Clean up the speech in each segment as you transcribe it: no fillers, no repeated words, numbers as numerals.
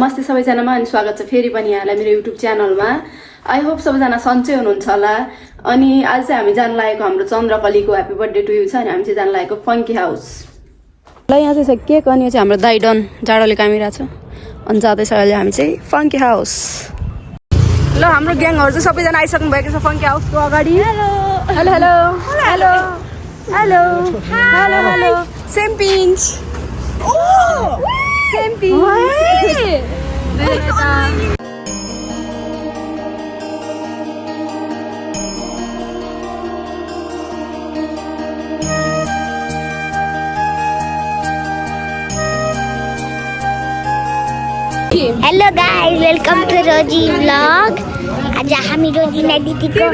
नमस्ते सबैजनामा अनि स्वागत छ फेरि पनि यहाँलाई मेरो युट्युब च्यानलमा। आई होप सबैजना सन्चै हुनुहुन्छ होला। अनि आज चाहिँ हामी जान लागेको हाम्रो चन्द्रकलीको ह्यापी बर्थडे टु यु छ अनि हामी चाहिँ जान लागेको फङ्की हाउस। ल यहाँ चाहिँ छ केक अनि यो चाहिँ हाम्रो दाइ डन जाडोले कामिरहेको छ अनि जाँदैछ अहिले हामी चाहिँ फङ्की हाउस। ल हाम्रो ग्याङहरू चाहिँ सबैजना आइसक्नु भएको छ फङ्की हाउसको अगाडि। Hello hello hello hello hello hello hello same pinch same pinch. Hello guys, welcome to Roji vlog. आज हामी रोजी दिदीको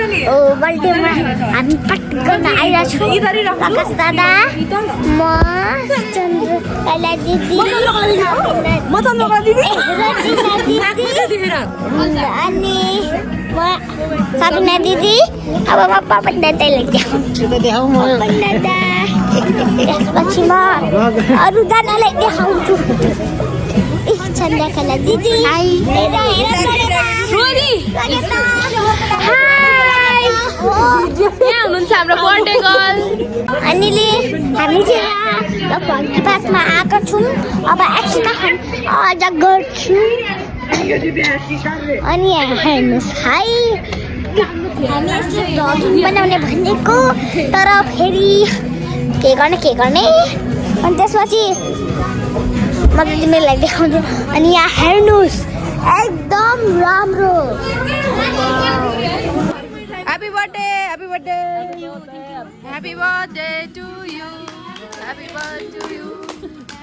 बर्थडेमा हामी पार्टी गर्न आइरहेछौँ। प्रकाश दादा, म चन्द्रकला दिदी, अनि म सबिना दिदी। अब म पवन दादालाई देखाउँछु। त्यसपछि म अरूजनालाई देखाउँछु। चन्द्रकला दिदी, हाई यहाँ हुनुहुन्छ हाम्रो बर्थडे गर्ल। अनि हामी चाहिँ फङ्की पार्कमा आएको छौँ। अब एकछिन अझ गर्छौँ। अनि यहाँ हेर्नुहोस् है, हामी यसले भ्लग बनाउने भनेको, तर फेरि के गर्ने। अनि त्यसपछि म त तिमीलाई देखाउँछु। अनि यहाँ हेर्नुहोस् एकदम राम्रो। Happy birthday, happy birthday, happy birthday to you, happy birthday to you,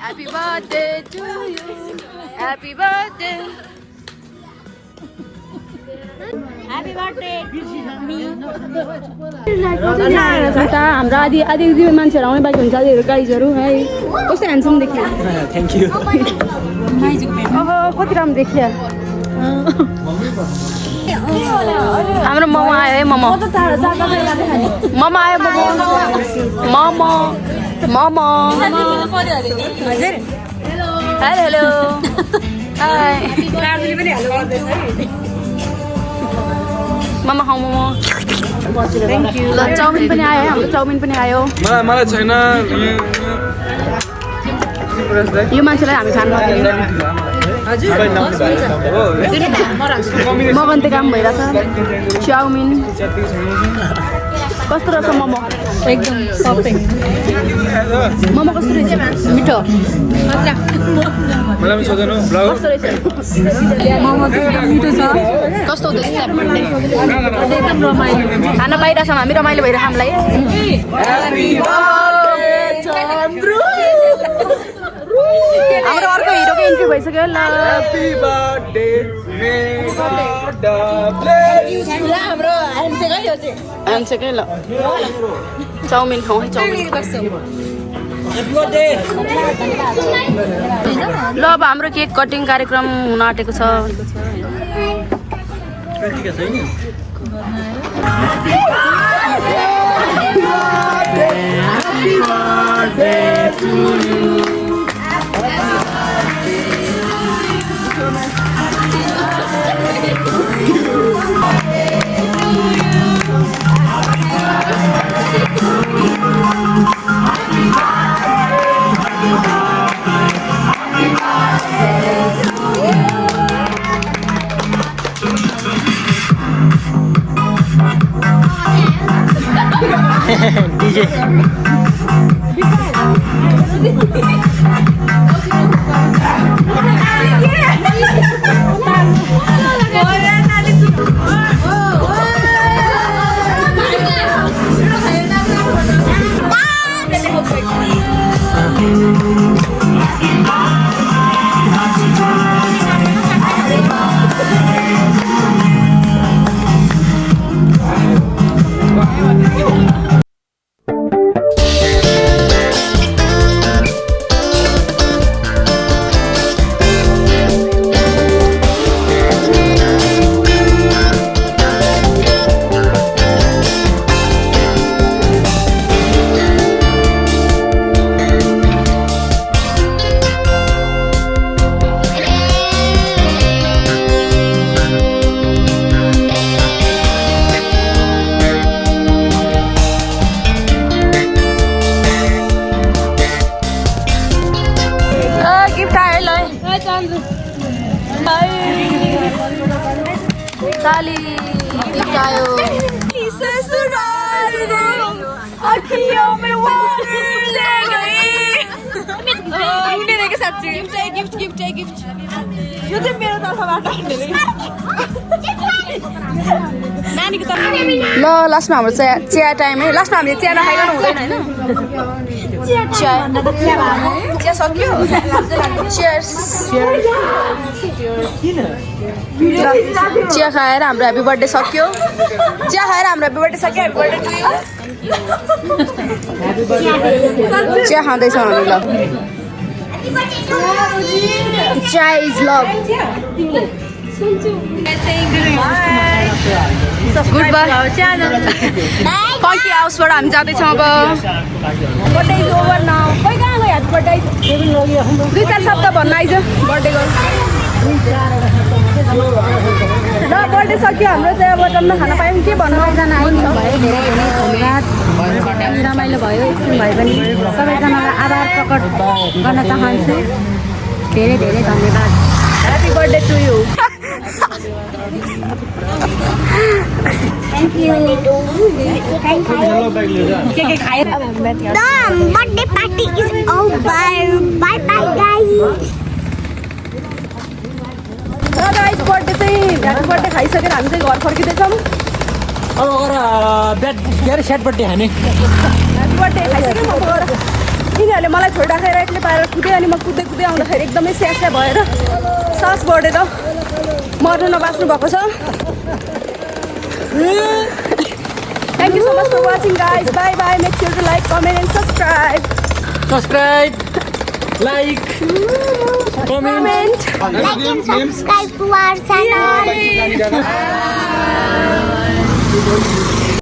happy birthday to you, happy birthday, happy birthday me. हाम्रो आदि मान्छेहरू आउने बाँकी हुन्छ, साथीहरू गाइजहरू है। कस्तो ह्यान्डसम देखियो। Thank you. ओहो कति राम्रो देखियो। हाम्रो मोमो आयो है, मोमो मोमो आयो, momo momo hello hello hi momo खाऊ मोमो। Thank you. ल चाउमिन पनि आयो है, हाम्रो चाउमिन पनि आयो। मलाई छैन यो मान्छेलाई हामी खानु मगन्ते काम भइरहेछ। चाउमिन कस्तो रहेछ मोमो? एकदम सपिङ। मोमो कस्तो रहेछ? मिठो मलाई पनि सोधेन ब्लग कस्तो रहेछ? मोमो चाहिँ मिठो छ। कस्तो हुँदैछ ह्यापी बर्थडे? एकदम रमाइलो। खाना पाइरहेछौँ हामी, रमाइलो भइरहेको हामीलाई। हाम्रो अर्को हिरोको इन्ट्री भइसक्यो। ल happy birthday may God bless. आइसक्यो। ल चाउमिन खाउँ है, चाउमिन। ल अब हाम्रो केक कटिङ कार्यक्रम हुन आँटेको छ। डीजे मुस्कायो ल लास्टमा हाम्रो चिया टाइम है लास्टमा हामीले चिया नखाइकन हुँदैन होइन चिया सक्यो चिया खाएर हाम्रो ह्याप्पी बर्थडे सक्यो चिया खाएर हाम्रो ह्याप्पी बर्थडे सक्यो ह्याप्पी बर्थडे टु यु चिया खाँदैछौँ हामी ल चिया is love good by funky हाउसबाट हामी जाँदैछौँ अब बर्थडे इज ओभर नाउ खोइ कहाँ गयो ह्याप्पी बर्थडे 2-4 शब्द भन्न आइज बर्थडेको र बर्थडे सक्यो हाम्रो चाहिँ अब टन्न खान पायौँ के भन्नु रमाइलो भयो एकछिन भए पनि सबैजनालाई आभार प्रकट गर्न चाहन्छु धेरै धेरै धन्यवाद ह्याप्पी बर्थडे टु यु के खाएर The birthday party is over. Bye bye guys. र गाइस बर्थडे चाहिँ ह्याप्पी बर्थडे खाइसकेर हामी चाहिँ घर फर्किँदैछौँ अब ब्याट के अरे सेट बर्थडे खाने ह्याप्पी बर्थडे खाइसक्यो म गएर यिनीहरूले मलाई छोडिराखेर एक्लै पाएर कुदेँ अनि म कुद्दै कुद्दै आउँदाखेरि एकदमै स्यास्या भएर सास बढेर मर्नु नबाच्नु भएको छ Thank you so much for watching guys. Bye bye. Make sure to like, comment and subscribe. Like, comment. Like and subscribe to our channel.